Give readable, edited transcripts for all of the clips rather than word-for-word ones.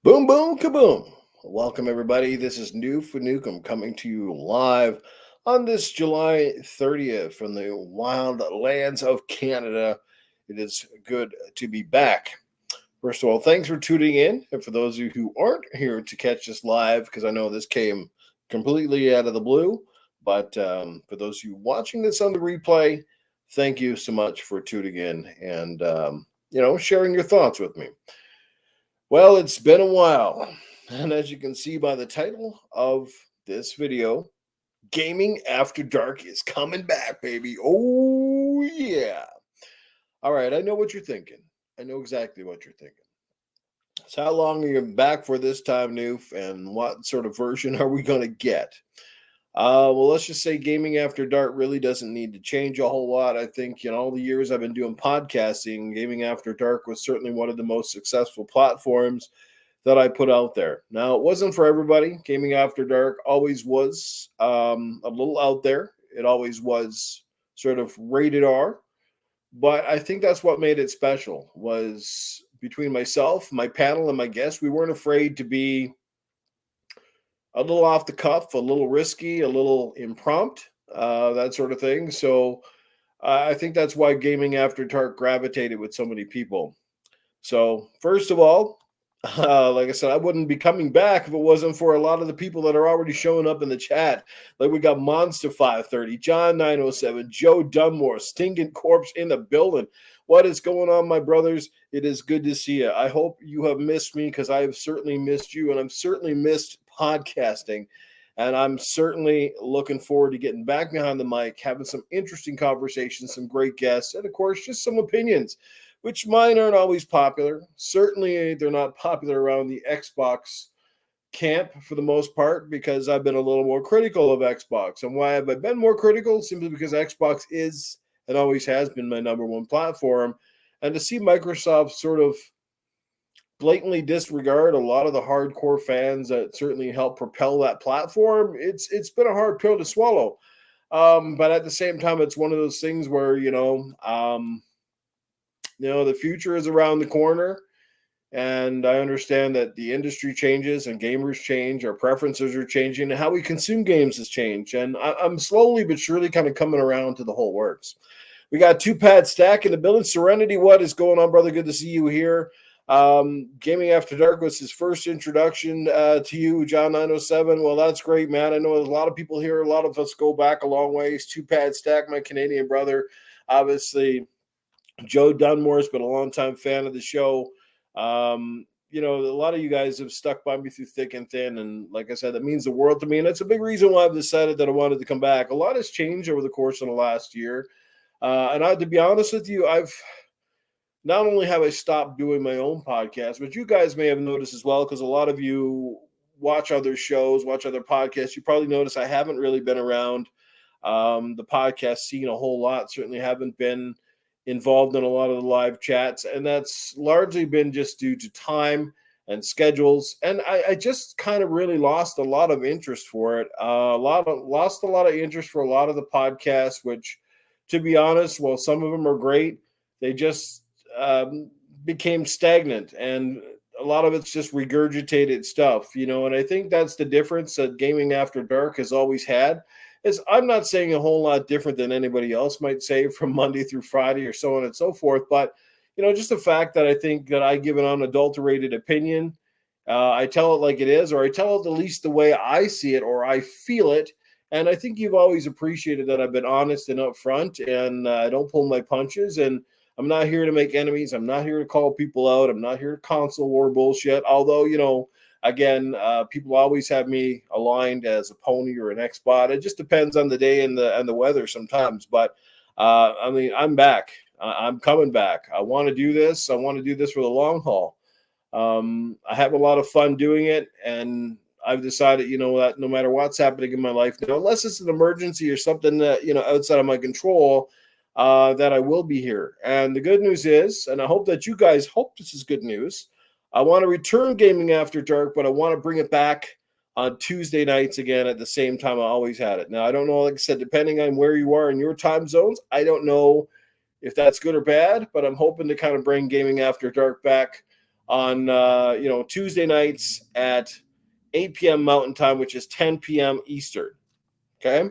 Boom, boom, kaboom. Welcome, everybody. This is New for Nukem coming to you live on this July 30th from the wild lands of Canada. It is good to be back. First of all, thanks for tuning in. And for those of you who aren't here to catch this live, because I know this came completely out of the blue, but for those of you watching this on the replay, thank you so much for tuning in and, sharing your thoughts with me. Well, it's been a while, and as you can see by the title of this video, Gaming After Dark is coming back, baby. Oh, yeah. All right, I know what you're thinking. I know exactly what you're thinking. So, how long are you back for this time, Noof, and what sort of version are we going to get? Well, let's just say Gaming After Dark really doesn't need to change a whole lot. I think in all the years I've been doing podcasting, Gaming After Dark was certainly one of the most successful platforms that I put out there. Now, it wasn't for everybody. Gaming After Dark always was a little out there. It always was sort of rated R, but I think that's what made it special. Was between myself, my panel, and my guests, we weren't afraid to be a little off the cuff, a little risky, a little impromptu, that sort of thing. So I think that's why Gaming After Dark gravitated with so many people. So, first of all, like I said, I wouldn't be coming back if it wasn't for a lot of the people that are already showing up in the chat. Like we got Monster 530, John 907, Joe Dunmore, Stinging Corpse in the building. What is going on, my brothers? It is good to see you. I hope you have missed me because I have certainly missed you, and I've certainly missed podcasting. And I'm certainly looking forward to getting back behind the mic, having some interesting conversations, some great guests, and of course, just some opinions, which mine aren't always popular. Certainly, they're not popular around the Xbox camp for the most part because I've been a little more critical of Xbox. And why have I been more critical? Simply because Xbox is and always has been my number one platform. And to see Microsoft sort of blatantly disregard a lot of the hardcore fans that certainly helped propel that platform, it's been a hard pill to swallow. But at the same time, it's one of those things where, the future is around the corner, and I understand that the industry changes and gamers change, our preferences are changing, and how we consume games has changed. And I'm slowly but surely kind of coming around to the whole works. We got Two Pad Stack in the building. Serenity, what is going on, brother? Good to see you here. Gaming After Dark was his first introduction to you, John 907. Well, that's great, man. I know there's a lot of people here. A lot of us go back a long ways. Two Pad Stack, my Canadian brother, obviously. Joe Dunmore's been a longtime fan of the show. A lot of you guys have stuck by me through thick and thin. And like I said, that means the world to me. And that's a big reason why I've decided that I wanted to come back. A lot has changed over the course of the last year. To be honest with you, I've not only have I stopped doing my own podcast, but you guys may have noticed as well, because a lot of you watch other shows, watch other podcasts. You probably notice I haven't really been around the podcast scene a whole lot. Certainly haven't been involved in a lot of the live chats, and that's largely been just due to time and schedules. And I just kind of really lost a lot of interest for it. Lost a lot of interest for a lot of the podcasts, which, to be honest, while some of them are great, they just became stagnant, and a lot of it's just regurgitated stuff, and I think that's the difference that Gaming After Dark has always had. Is I'm not saying a whole lot different than anybody else might say from Monday through Friday or so on and so forth. But, just the fact that I think that I give an unadulterated opinion, I tell it like it is, or I tell it at least the way I see it or I feel it. And I think you've always appreciated that I've been honest and upfront, and I don't pull my punches. And I'm not here to make enemies. I'm not here to call people out. I'm not here to console war bullshit. Although, again, people always have me aligned as a pony or an X-bot. It just depends on the day and the weather sometimes. But I'm back. I'm coming back. I want to do this. I want to do this for the long haul. I have a lot of fun doing it, and I've decided, that no matter what's happening in my life, unless it's an emergency or something that outside of my control, that I will be here. And the good news is, and I hope that you guys hope this is good news, I want to return Gaming After Dark, but I want to bring it back on Tuesday nights again at the same time I always had it. Now, I don't know, like I said, depending on where you are in your time zones, I don't know if that's good or bad, but I'm hoping to kind of bring Gaming After Dark back on Tuesday nights at 8 p.m. Mountain Time, which is 10 p.m. Eastern. Okay.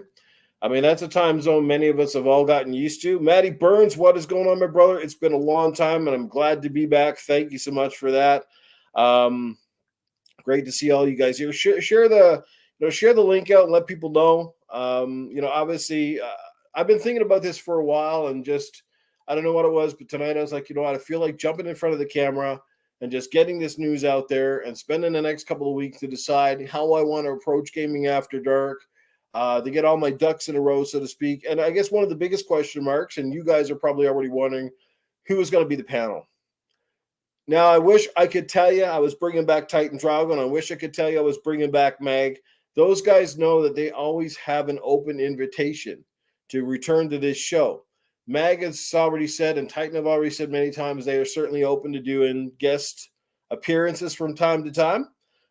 I mean, that's a time zone many of us have all gotten used to. Matty Burns, what is going on, my brother? It's been a long time, and I'm glad to be back. Thank you so much for that. Great to see all you guys here. Share the link out and let people know. Obviously, I've been thinking about this for a while, and just I don't know what it was, but tonight I was like, you know what? I feel like jumping in front of the camera and just getting this news out there, and spending the next couple of weeks to decide how I want to approach gaming after dark. To get all my ducks in a row, so to speak. And I guess one of the biggest question marks, and you guys are probably already wondering, who is going to be the panel. Now, I wish I could tell you I was bringing back Titan Drago, and I wish I could tell you I was bringing back Mag. Those guys know that they always have an open invitation to return to this show. Mag has already said, and Titan have already said many times, they are certainly open to doing guest appearances from time to time,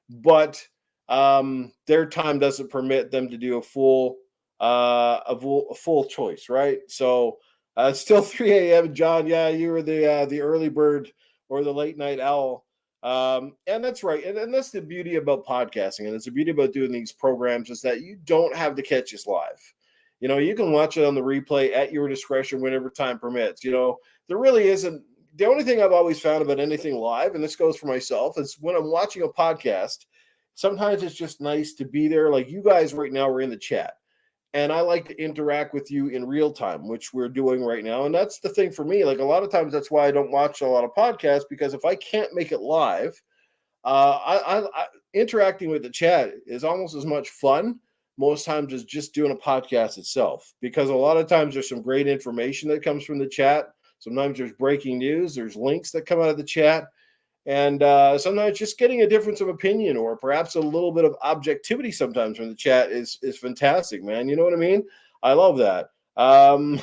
but their time doesn't permit them to do a full choice, right? So it's still 3 a.m. John, yeah, you were the early bird or the late night owl. And that's right. And that's the beauty about podcasting. And it's the beauty about doing these programs is that you don't have to catch us live. You can watch it on the replay at your discretion whenever time permits. There really isn't. The only thing I've always found about anything live, and this goes for myself, is when I'm watching a podcast, sometimes it's just nice to be there. Like you guys right now are in the chat. And I like to interact with you in real time, which we're doing right now. And that's the thing for me. Like a lot of times, that's why I don't watch a lot of podcasts, because if I can't make it live, I interacting with the chat is almost as much fun most times as just doing a podcast itself. Because a lot of times there's some great information that comes from the chat. Sometimes there's breaking news. There's links that come out of the chat. And sometimes just getting a difference of opinion or perhaps a little bit of objectivity sometimes from the chat is fantastic, man. You know what I mean? I love that. To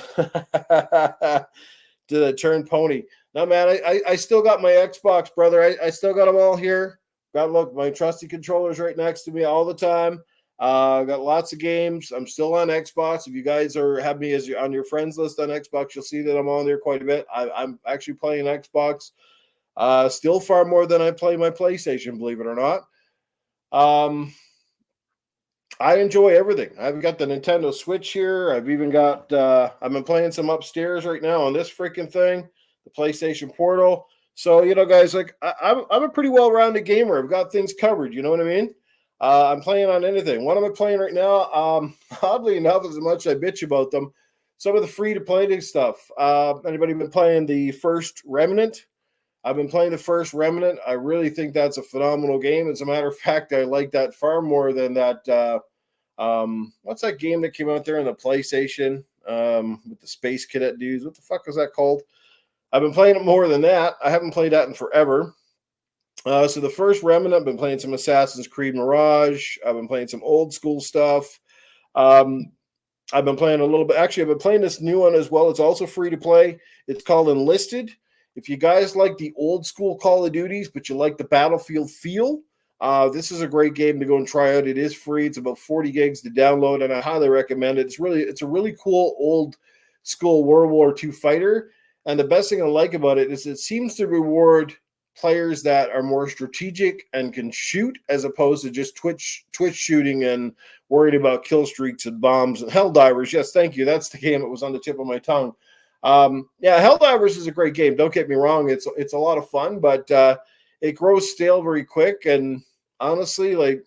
the turn pony. No, man, I still got my Xbox, brother. I still got them all here. Look, my trusty controllers right next to me all the time. Got lots of games. I'm still on Xbox. If you guys have me as on your friends list on Xbox, you'll see that I'm on there quite a bit. I'm actually playing Xbox. Still far more than I play my PlayStation, believe it or not. I enjoy everything. I've got the Nintendo Switch here. I've even got, I've been playing some upstairs right now on this freaking thing, the PlayStation Portal. So, guys, like I'm a pretty well-rounded gamer. I've got things covered. You know what I mean? I'm playing on anything. What am I playing right now? Oddly enough, as much as I bitch about them, some of the free-to-play stuff. Anybody been playing the first Remnant? I've been playing the first Remnant. I really think that's a phenomenal game. As a matter of fact, I like that far more than that. What's that game that came out there on the PlayStation with the Space Cadet dudes? What the fuck is that called? I've been playing it more than that. I haven't played that in forever. So the first Remnant, I've been playing some Assassin's Creed Mirage. I've been playing some old school stuff. I've been playing a little bit. Actually, I've been playing this new one as well. It's also free to play. It's called Enlisted. If you guys like the old school Call of Duties, but you like the Battlefield feel, this is a great game to go and try out. It is free. It's about 40 gigs to download, and I highly recommend it. It's a really cool old school World War II fighter. And the best thing I like about it is it seems to reward players that are more strategic and can shoot, as opposed to just twitch shooting and worried about kill streaks and bombs and Helldivers. Yes, thank you. That's the game that was on the tip of my tongue. Helldivers is a great game. Don't get me wrong. It's a lot of fun, but it grows stale very quick. And honestly, like,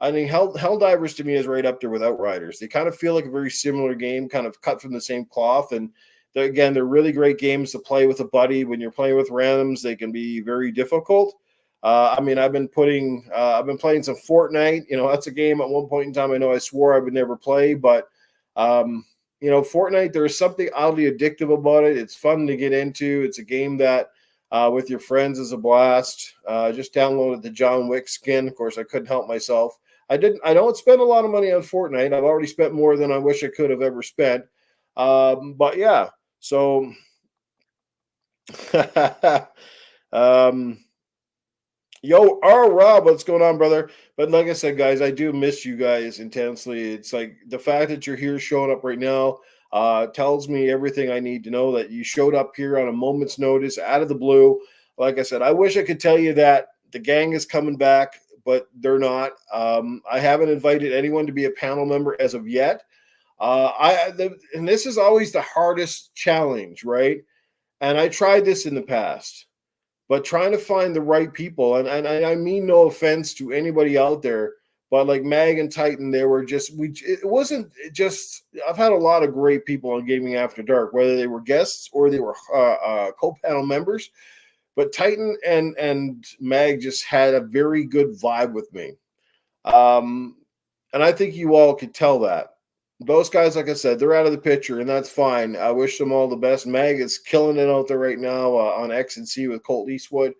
I think Helldivers to me is right up there with Outriders. They kind of feel like a very similar game, kind of cut from the same cloth. And they're really great games to play with a buddy. When you're playing with randoms, they can be very difficult. I've been playing some Fortnite. That's a game at one point in time I know I swore I would never play, but Fortnite, there's something oddly addictive about it. It's fun to get into. It's a game that with your friends is a blast. Just downloaded the John Wick skin. Of course, I couldn't help myself. I don't spend a lot of money on Fortnite. I've already spent more than I wish I could have ever spent. But yeah, so yo, Rob, what's going on, brother? But like I said, guys, I do miss you guys intensely. It's like the fact that you're here showing up right now tells me everything I need to know, that you showed up here on a moment's notice out of the blue. like I said, I wish I could tell you that the gang is coming back, but they're not. I haven't invited anyone to be a panel member as of yet. And this is always the hardest challenge, right? And I tried this in the past, but trying to find the right people, and I mean no offense to anybody out there, but like Mag and Titan, they were just it wasn't just. I've had a lot of great people on Gaming After Dark, whether they were guests or they were co-panel members. But Titan and Mag just had a very good vibe with me, um, and I think you all could tell that. Those guys, like I said, they're out of the picture, and that's fine. I wish them all the best. Mag is killing it out there right now on X and C with Colt Eastwood.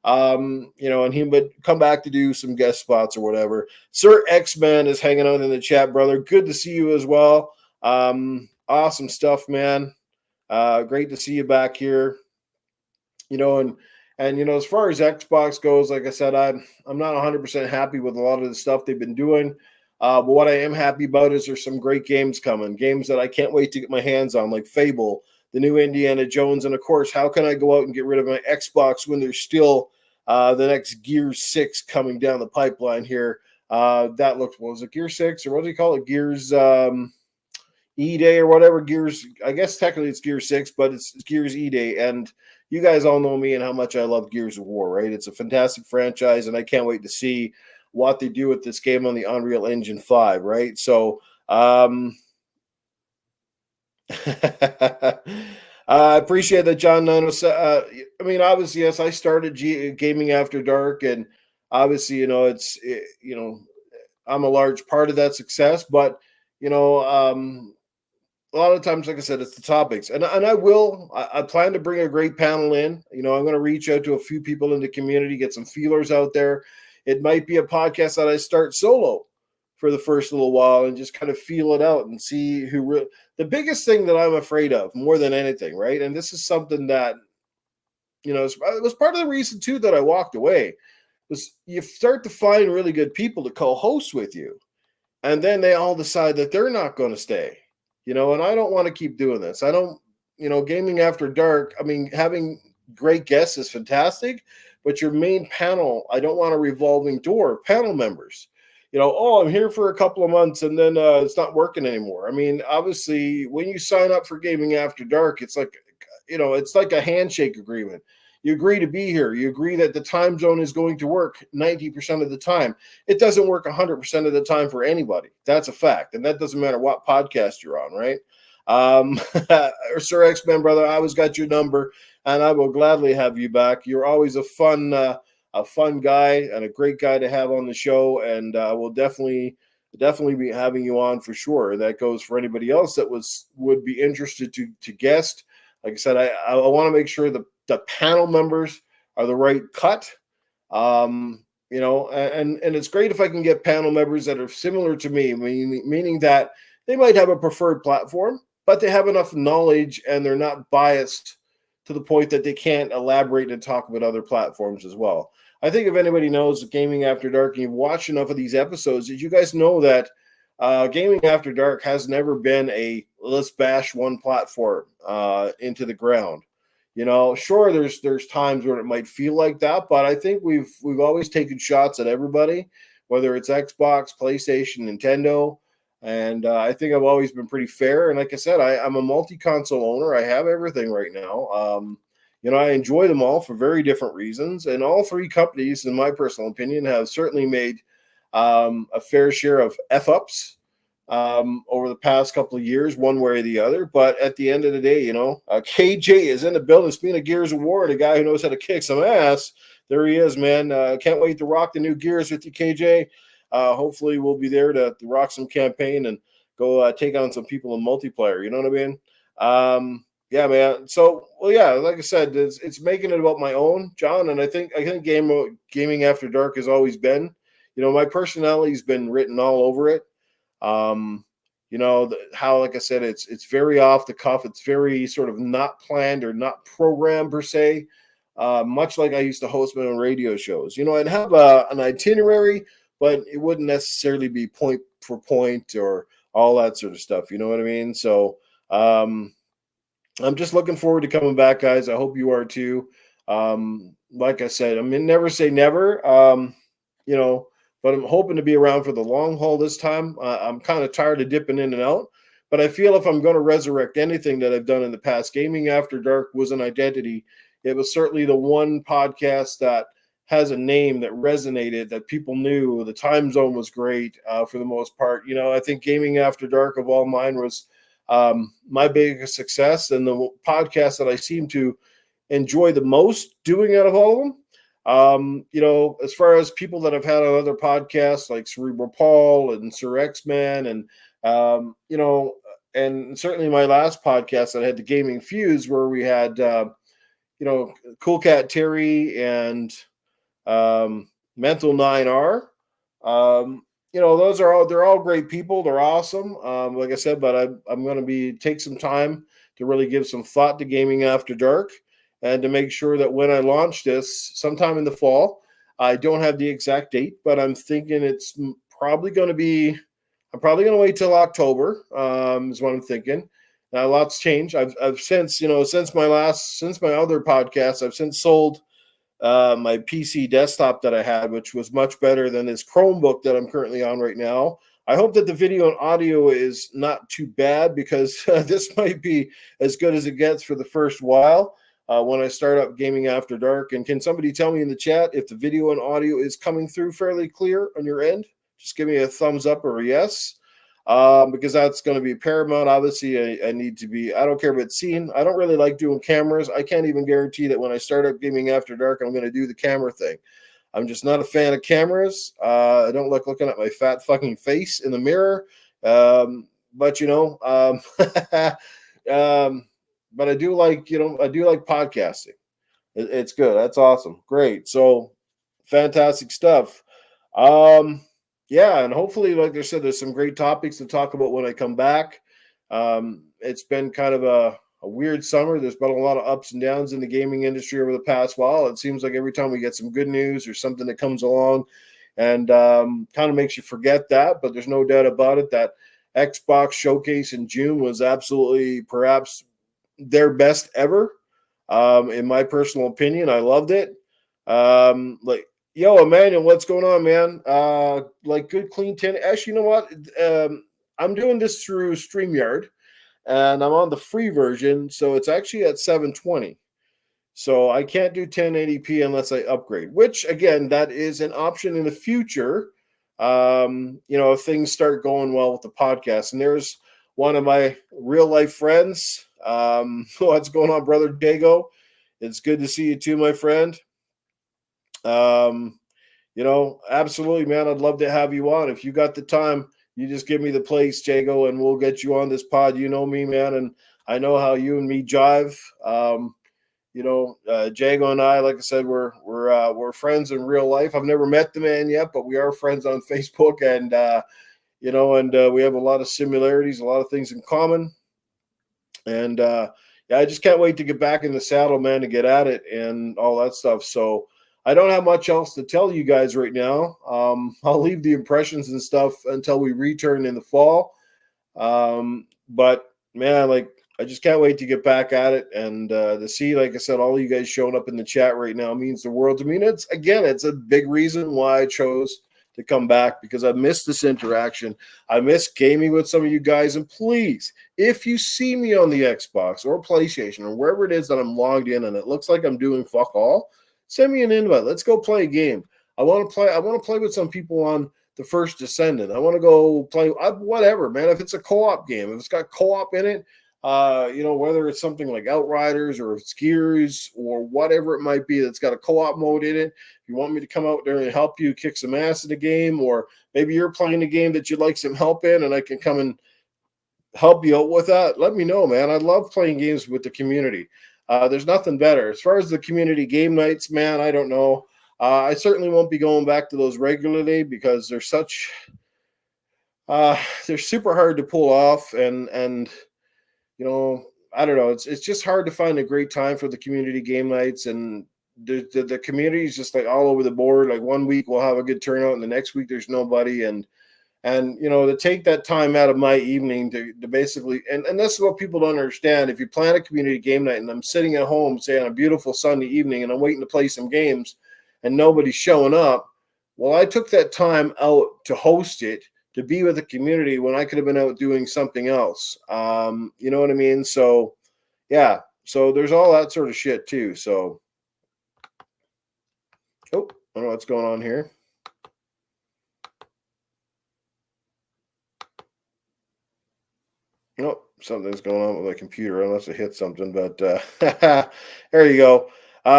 And he would come back to do some guest spots or whatever. Sir X-Man is hanging out in the chat, brother. Good to see you as well. Awesome stuff, man. Great to see you back here. And as far as Xbox goes, like I said, I'm not 100% happy with a lot of the stuff they've been doing. But what I am happy about is there's some great games coming, games that I can't wait to get my hands on, like Fable, the new Indiana Jones, and of course, how can I go out and get rid of my Xbox when there's still the next Gears 6 coming down the pipeline here? That looks, what was it, Gear 6, or what do you call it, Gears E-Day or whatever, Gears, I guess technically it's Gear 6, but it's Gears E-Day, and you guys all know me and how much I love Gears of War, right? It's a fantastic franchise, and I can't wait to see what they do with this game on the Unreal Engine 5, right? So, I appreciate that, John 907. Obviously, yes, I started Gaming After Dark, and obviously, I'm a large part of that success, but, a lot of times, like I said, it's the topics, and I plan to bring a great panel in. I'm going to reach out to a few people in the community, get some feelers out there. It might be a podcast that I start solo for the first little while and just kind of feel it out and see the biggest thing that I'm afraid of more than anything, right? And this is something that, it was part of the reason too that I walked away, was you start to find really good people to co-host with you, and then they all decide that they're not going to stay. And I don't want to keep doing this. I don't, Gaming After Dark, having great guests is fantastic, but your main panel, I don't want a revolving door of panel members. I'm here for a couple of months and then it's not working anymore. Obviously, when you sign up for Gaming After Dark, it's like a handshake agreement. You agree to be here. You agree that the time zone is going to work 90% of the time. It doesn't work 100% of the time for anybody. That's a fact. And that doesn't matter what podcast you're on, right? Sir X-Men, brother, I always got your number, and I will gladly have you back. You're always a fun guy and a great guy to have on the show, and we'll definitely be having you on for sure. That goes for anybody else that would be interested to guest. Like I said, I want to make sure the panel members are the right cut. And it's great if I can get panel members that are similar to me, meaning that they might have a preferred platform, but they have enough knowledge and they're not biased to the point that they can't elaborate and talk about other platforms as well. I think if anybody knows Gaming After Dark and you've watched enough of these episodes, did you guys know that Gaming After Dark has never been a let's bash one platform into the ground? Sure, there's times where it might feel like that, but I think we've always taken shots at everybody, whether it's Xbox, PlayStation, Nintendo, and I think I've always been pretty fair. And like I said, I'm a multi-console owner. I have everything right now. I enjoy them all for very different reasons, and all three companies, in my personal opinion, have certainly made a fair share of F-ups over the past couple of years, one way or the other. But at the end of the day, KJ is in the building. Speaking of Gears of War, the guy who knows how to kick some ass, there he is, man. Can't wait to rock the new Gears with you, KJ. Hopefully we'll be there to rock some campaign and go take on some people in multiplayer. You know what I mean? Yeah, man. So, well, yeah, like I said, it's making it about my own, John. And I think Gaming After Dark has always been, my personality's been written all over it. How, like I said, it's very off the cuff. It's very sort of not planned or not programmed per se. Much like I used to host my own radio shows. I'd have an itinerary, but it wouldn't necessarily be point for point or all that sort of stuff. You know what I mean? So I'm just looking forward to coming back, guys. I hope you are too. Like I said, I mean, never say never. You know, but I'm hoping to be around for the long haul this time. I'm kind of tired of dipping in and out, but I feel if I'm going to resurrect anything that I've done in the past, Gaming After Dark was an identity. It was certainly the one podcast that has a name that resonated, that people knew. The time zone was great for the most part. You know, I think Gaming After Dark of all mine was my biggest success, and the podcast that I seem to enjoy the most doing out of all of them. You know, as far as people that I've had on other podcasts like Cerebral Paul and Sir X-Man, and you know, and certainly my last podcast that had the Gaming Fuse, where we had you know, Cool Cat Terry and Mental 9R. You know, they're all great people. They're awesome. Like I said, but I'm going to take some time to really give some thought to Gaming After Dark, and to make sure that when I launch this sometime in the fall, I don't have the exact date, but I'm thinking it's probably going to be. I'm probably going to wait till October. Is what I'm thinking. Now, lots changed. I've since, you know, since my other podcast, I've since sold my PC desktop that I had, which was much better than this Chromebook that I'm currently on right now. I hope that the video and audio is not too bad, because this might be as good as it gets for the first while when I start up Gaming After Dark. And can somebody tell me in the chat if the video and audio is coming through fairly clear on your end? Just give me a thumbs up or a yes. Because that's going to be paramount. Obviously, I need to be, I don't care about seeing. I don't really like doing cameras. I can't even guarantee that when I start up Gaming After Dark, I'm going to do the camera thing. I'm just not a fan of cameras. I don't like looking at my fat fucking face in the mirror. But, you know, but I do like, you know, I do like podcasting. It's good. That's awesome. Great. So fantastic stuff. Yeah, and hopefully, like I said, there's some great topics to talk about when I come back. It's been kind of a weird summer. There's been a lot of ups and downs in the gaming industry over the past while. It seems like every time we get some good news or something that comes along, and kind of makes you forget that. But there's no doubt about it that Xbox Showcase in June was absolutely perhaps their best ever. In my personal opinion, I loved it. Like, yo, Emmanuel, what's going on, man? Like, good, clean 10. Actually, you know what? I'm doing this through StreamYard, and I'm on the free version, so it's actually at 720. So I can't do 1080p unless I upgrade, which, again, that is an option in the future. You know, if things start going well with the podcast. And there's one of my real life friends. What's going on, brother Diego? It's good to see you too, my friend. You know, absolutely, man. I'd love to have you on. If you got the time, you just give me the place, Jago, and we'll get you on this pod. You know me, man, and I know how you and me jive. You know, Jago and I, like I said, we're friends in real life. I've never met the man yet, but we are friends on Facebook, and you know, and we have a lot of similarities, a lot of things in common, and yeah, I just can't wait to get back in the saddle, man, to get at it and all that stuff. So I don't have much else to tell you guys right now. I'll leave the impressions and stuff until we return in the fall. But man, like, I just can't wait to get back at it, and to see, like I said, all you guys showing up in the chat right now means the world to me. And it's a big reason why I chose to come back, because I miss this interaction. I miss gaming with some of you guys. And please, if you see me on the Xbox or PlayStation or wherever it is that I'm logged in and it looks like I'm doing fuck all, send me an invite. Let's go play a game. I want to play with some people on the First Descendant. I want to go play whatever, man. If it's a co-op game, if it's got co-op in it, you know, whether it's something like Outriders or Skiers or whatever it might be that's got a co-op mode in it. If you want me to come out there and help you kick some ass in the game, or maybe you're playing a game that you'd like some help in and I can come and help you out with that, let me know, man. I love playing games with the community. There's nothing better. As far as the community game nights, man, I don't know. I certainly won't be going back to those regularly, because they're super hard to pull off, and you know, I don't know. It's just hard to find a great time for the community game nights, and the community is just like all over the board. Like one week we'll have a good turnout, and the next week there's nobody, and And, to take that time out of my evening to basically, and this is what people don't understand. If you plan a community game night and I'm sitting at home, say on a beautiful Sunday evening, and I'm waiting to play some games and nobody's showing up, well, I took that time out to host it, to be with the community when I could have been out doing something else. You know what I mean? So, yeah. So there's all that sort of shit too. So, I don't know what's going on here. Nope, something's going on with my computer. Unless I hit something, but there you go.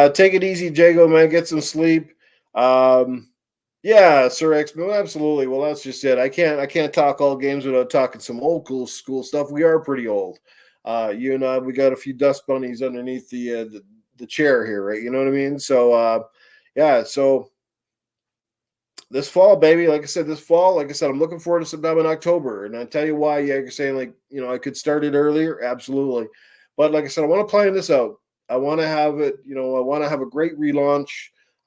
Take it easy, Jago, man. Get some sleep. Yeah, Sir X, well, absolutely. Well, that's just it. I can't talk all games without talking some old school stuff. We are pretty old. You and I, we got a few dust bunnies underneath the chair here, right? You know what I mean? So, yeah. So this fall, baby, like I said, I'm looking forward to sometime in October. And I tell you why, yeah, you're saying like, I could start it earlier, absolutely. But like I said, I want to plan this out. I want to have it, I want to have a great relaunch.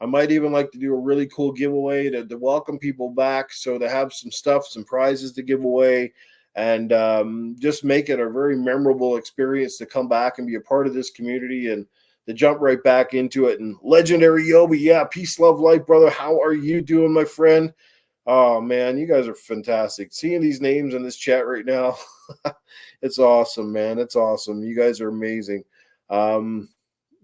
I might even like to do a really cool giveaway to welcome people back, so to have some stuff, some prizes to give away, and just make it a very memorable experience to come back and be a part of this community and to jump right back into it. And legendary Yobi, yeah, peace, love, life, brother. How are you doing, my friend? Oh man, you guys are fantastic. Seeing these names in this chat right now, it's awesome, man. It's awesome. You guys are amazing.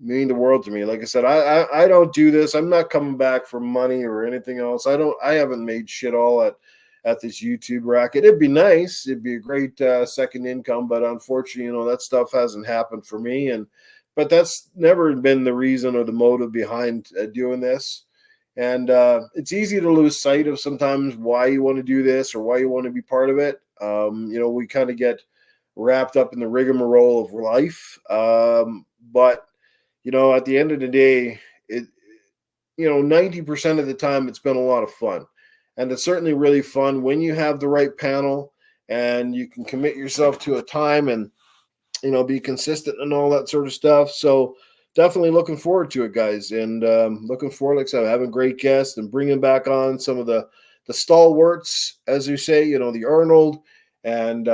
Mean the world to me. Like I said, I don't do this. I'm not coming back for money or anything else. I haven't made shit all at this YouTube racket. It'd be nice. It'd be a great second income, but unfortunately, that stuff hasn't happened for me. But that's never been the reason or the motive behind doing this. And it's easy to lose sight of sometimes why you want to do this or why you want to be part of it. We kind of get wrapped up in the rigmarole of life. But at the end of the day, 90% of the time it's been a lot of fun. And it's certainly really fun when you have the right panel and you can commit yourself to a time and, be consistent and all that sort of stuff. So definitely looking forward to it, guys. And looking forward, like I said, having great guests and bringing back on some of the stalwarts, as you say, the Arnold and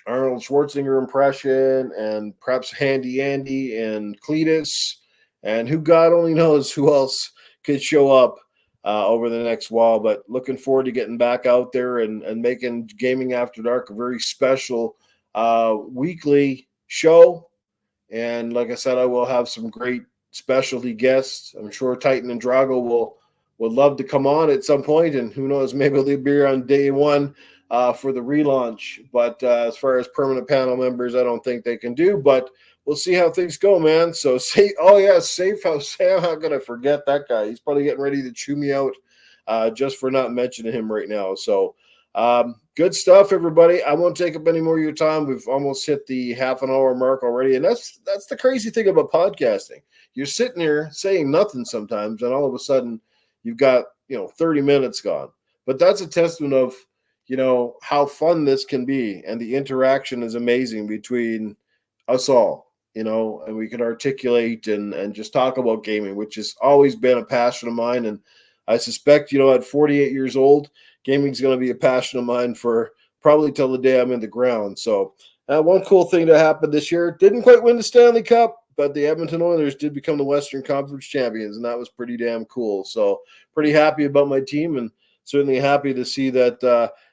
Arnold Schwarzenegger impression, and perhaps Handy Andy and Cletus, and who God only knows who else could show up over the next while. But looking forward to getting back out there and making Gaming After Dark a very special weekly show. And like I said, I will have some great specialty guests. I'm sure Titan and Drago would love to come on at some point, and who knows, maybe they'll be on day one for the relaunch. But as far as permanent panel members, I don't think they can do. But we'll see how things go, man. So Safe House Sam. How could I forget that guy? He's probably getting ready to chew me out just for not mentioning him right now. So good stuff, everybody. I won't take up any more of your time. We've almost hit the half an hour mark already, and that's the crazy thing about podcasting. You're sitting here saying nothing sometimes, and all of a sudden you've got 30 minutes gone. But that's a testament of how fun this can be, and the interaction is amazing between us all. And we can articulate and just talk about gaming, which has always been a passion of mine. And I suspect, at 48 years old, gaming is going to be a passion of mine for probably till the day I'm in the ground. So one cool thing that happened this year, didn't quite win the Stanley Cup, but the Edmonton Oilers did become the Western Conference champions, and that was pretty damn cool. So pretty happy about my team, and certainly happy to see that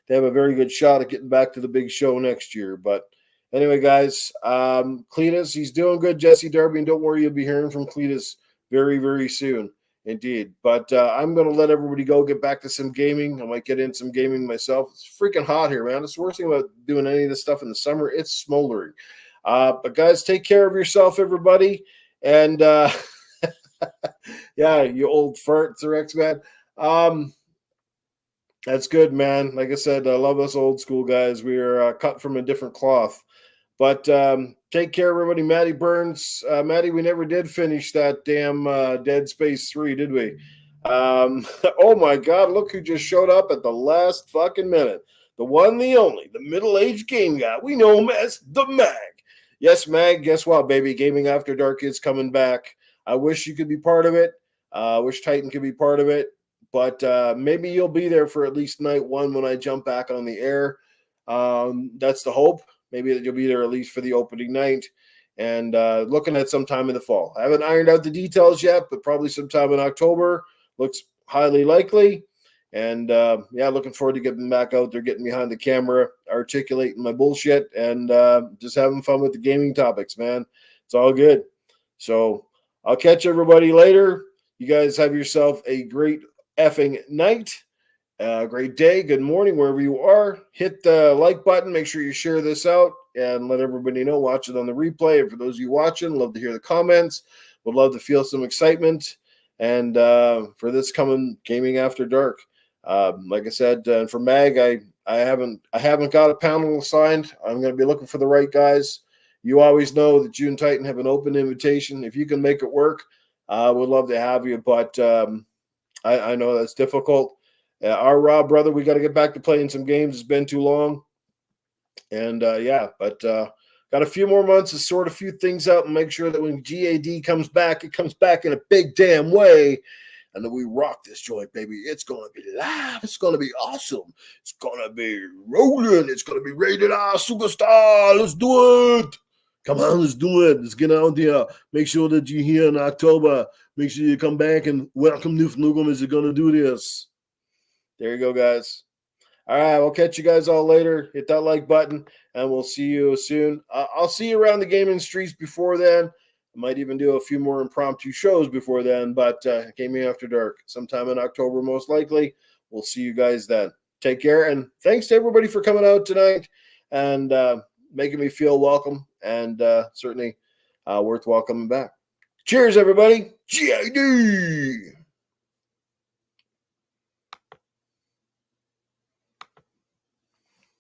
they have a very good shot at getting back to the big show next year. But anyway, guys, Cletus, he's doing good. Jesse Darby, and don't worry, you'll be hearing from Cletus very, very soon. Indeed. But I'm going to let everybody go, get back to some gaming. I might get in some gaming myself. It's freaking hot here, man. It's the worst thing about doing any of this stuff in the summer. It's smoldering. But guys, take care of yourself, everybody. And yeah, you old farts or X-Man. That's good, man. Like I said, I love us old school guys. We are cut from a different cloth. But take care, everybody. Matty Burns. Matty, we never did finish that damn Dead Space 3, did we? Oh, my God. Look who just showed up at the last fucking minute. The one, the only, the middle-aged game guy. We know him as the Mag. Yes, Mag, guess what, baby? Gaming After Dark is coming back. I wish you could be part of it. I wish Titan could be part of it. but maybe you'll be there for at least night one when I jump back on the air. That's the hope. Maybe that you'll be there at least for the opening night, and looking at sometime in the fall. I haven't ironed out the details yet, but probably sometime in October looks highly likely. And yeah, looking forward to getting back out there, getting behind the camera, articulating my bullshit, and just having fun with the gaming topics, man. It's all good. So I'll catch everybody later. You guys have yourself a great effing night. Great day, good morning, wherever you are. Hit the like button. Make sure you share this out and let everybody know. Watch it on the replay. And for those of you watching, love to hear the comments. Would love to feel some excitement. And for this coming Gaming After Dark, like I said, for Mag, I haven't got a panel assigned. I'm going to be looking for the right guys. You always know that June Titan have an open invitation. If you can make it work, I would love to have you. But I know that's difficult. Our Rob brother, we got to get back to playing some games. It's been too long. And yeah, but got a few more months to sort a few things out and make sure that when GAD comes back, it comes back in a big damn way. And then we rock this joint, baby. It's going to be live. It's going to be awesome. It's going to be rolling. It's going to be rated R superstar. Let's do it. Come on, let's do it. Let's get out there. Make sure that you're here in October. Make sure you come back and welcome Newf Nugum as you're going to do this. There you go, guys. All right, we'll catch you guys all later. Hit that like button, and we'll see you soon. I'll see you around the gaming streets before then. I might even do a few more impromptu shows before then, but Gaming After Dark sometime in October, most likely. We'll see you guys then. Take care, and thanks to everybody for coming out tonight and making me feel welcome, and certainly worth welcoming back. Cheers, everybody. GID!